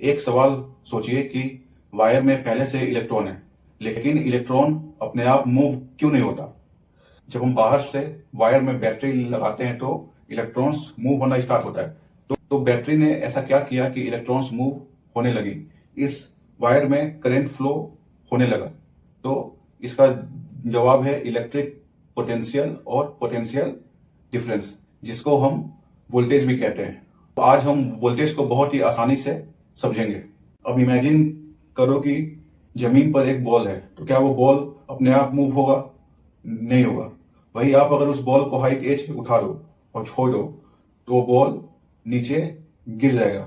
एक सवाल सोचिए कि वायर में पहले से इलेक्ट्रॉन है, लेकिन इलेक्ट्रॉन अपने आप मूव क्यों नहीं होता। जब हम बाहर से वायर में बैटरी लगाते हैं तो इलेक्ट्रॉन्स मूव होना स्टार्ट होता है। तो बैटरी ने ऐसा क्या किया कि इलेक्ट्रॉन्स मूव होने लगी, इस वायर में करंट फ्लो होने लगा। तो इसका जवाब है इलेक्ट्रिक पोटेंशियल और पोटेंशियल डिफरेंस, जिसको हम वोल्टेज भी कहते हैं। तो आज हम वोल्टेज को बहुत ही आसानी से समझेंगे। अब इमेजिन करो कि जमीन पर एक बॉल है, तो क्या वो बॉल अपने आप मूव होगा? नहीं होगा। वही आप अगर उस बॉल को हाइट एच उठा दो और छोड़ दो तो वो बॉल नीचे गिर जाएगा।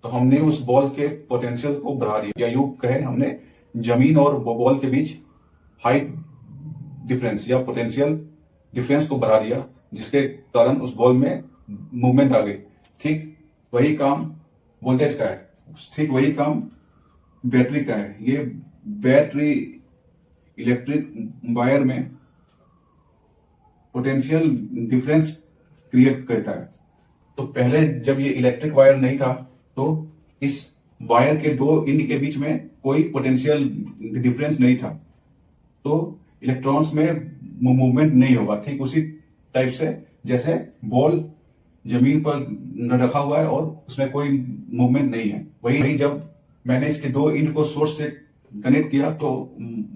तो हमने उस बॉल के पोटेंशियल को बढ़ा दिया, या यूं कहें हमने जमीन और बॉल के बीच हाइट डिफरेंस या पोटेंशियल डिफरेंस को बढ़ा दिया, जिसके कारण उस बॉल में मूवमेंट आ गई। ठीक वही काम वोल्टेज का है, ठीक वही काम बैटरी का है। ये बैटरी इलेक्ट्रिक वायर में पोटेंशियल डिफरेंस क्रिएट करता है। तो पहले जब ये इलेक्ट्रिक वायर नहीं था तो इस वायर के दो एंड के बीच में कोई पोटेंशियल डिफरेंस नहीं था, तो इलेक्ट्रॉन्स में मूवमेंट नहीं होगा। ठीक उसी टाइप से जैसे बॉल जमीन पर न रखा हुआ है और उसमें कोई मूवमेंट नहीं है। वही जब मैंने इसके दो एंड को सोर्स से कनेक्ट किया तो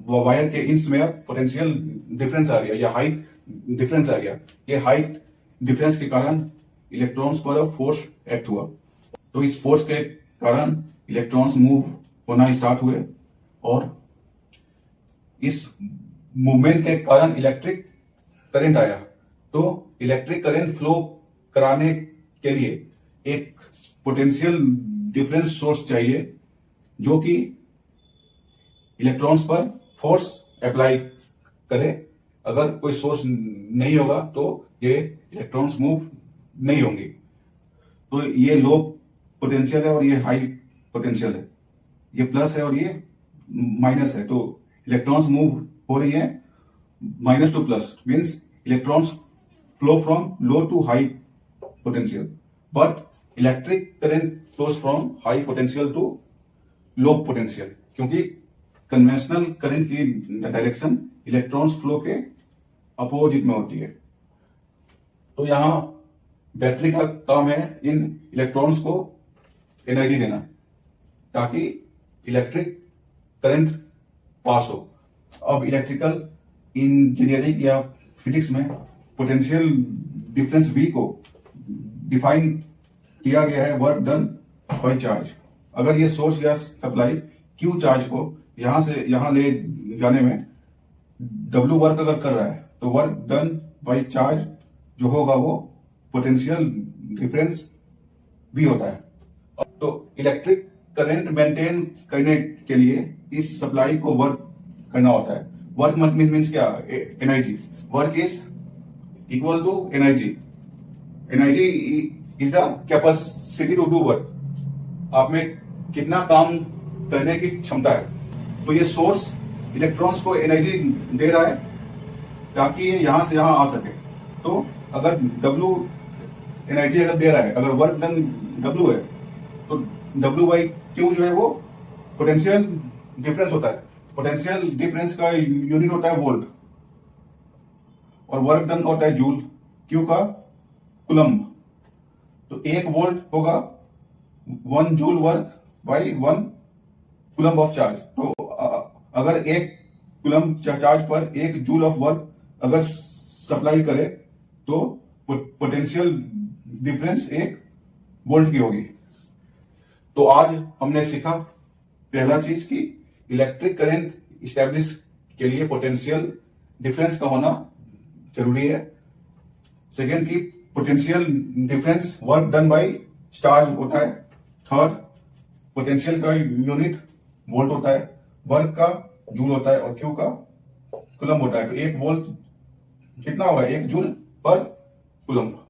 वायर के एंड्स में पोटेंशियल डिफरेंस आ गया या हाइट डिफरेंस आ गया। ये हाइट डिफरेंस के कारण इलेक्ट्रॉन्स पर फोर्स एक्ट हुआ। तो इस फोर्स के कारण इलेक्ट्रॉन्स मूव होना स्टार्ट हुए और इस मूवमेंट के कारण इलेक्ट्रिक करंट आया। तो इलेक्ट्रिक करंट फ्लो कराने के लिए एक पोटेंशियल डिफरेंस सोर्स चाहिए जो कि इलेक्ट्रॉन्स पर फोर्स अप्लाई करे। अगर कोई सोर्स नहीं होगा तो ये इलेक्ट्रॉन्स मूव नहीं होंगे। तो ये लो पोटेंशियल है और ये हाई पोटेंशियल है, ये प्लस है और ये माइनस है। तो इलेक्ट्रॉन्स मूव हो रही है minus to plus, means electrons flow from low to high potential, but electric current flows from high potential to low potential, क्योंकि कन्वेंशनल करंट की डायरेक्शन इलेक्ट्रॉन्स फ्लो के अपोजिट में होती है। तो यहां बैटरी का काम है इन इलेक्ट्रॉन्स को एनर्जी देना ताकि इलेक्ट्रिक करंट पास हो। अब इलेक्ट्रिकल इंजीनियरिंग या फिजिक्स में पोटेंशियल डिफरेंस V को डिफाइन किया गया है वर्क डन बाय चार्ज। अगर ये सोर्स या सप्लाई Q चार्ज को यहां से यहां ले जाने में W वर्क अगर कर रहा है तो वर्क डन बाय चार्ज जो होगा वो पोटेंशियल डिफरेंस भी होता है। तो इलेक्ट्रिक करंट मेंटेन करने के लिए इस सप्लाई को वर्क करना होता है। वर्क मीन्स क्या? Energy. Work is equal to energy. Energy is the capacity to do work. आप में कितना काम करने की क्षमता है। तो ये सोर्स इलेक्ट्रॉन्स को एनर्जी दे रहा है ताकि ये यहां से यहां आ सके। तो अगर W एनर्जी अगर दे रहा है, अगर वर्क डन W है तो W बाई Q जो है वो पोटेंशियल डिफरेंस होता है। पोटेंशियल डिफरेंस का यूनिट होता है वोल्ट और वर्क डन होता है जूल, Q का कुलम्ब। तो 1 वोल्ट होगा 1 joule work by 1 coulomb of charge. तो अगर 1 कुलम्ब चार्ज पर 1 जूल ऑफ वर्क अगर सप्लाई करे तो पोटेंशियल डिफरेंस 1 वोल्ट की होगी। तो आज हमने सीखा पहला चीज कि इलेक्ट्रिक करंट इस्टेब्लिश के लिए पोटेंशियल डिफरेंस का होना जरूरी है। सेकेंड की potential difference work done by charge होता है। थर्ड, पोटेंशियल का यूनिट वोल्ट होता है, वर्क का जूल होता है और Q का कुलम्ब होता है। तो 1 वोल्ट कितना होगा? 1 जूल पर कुलम्ब।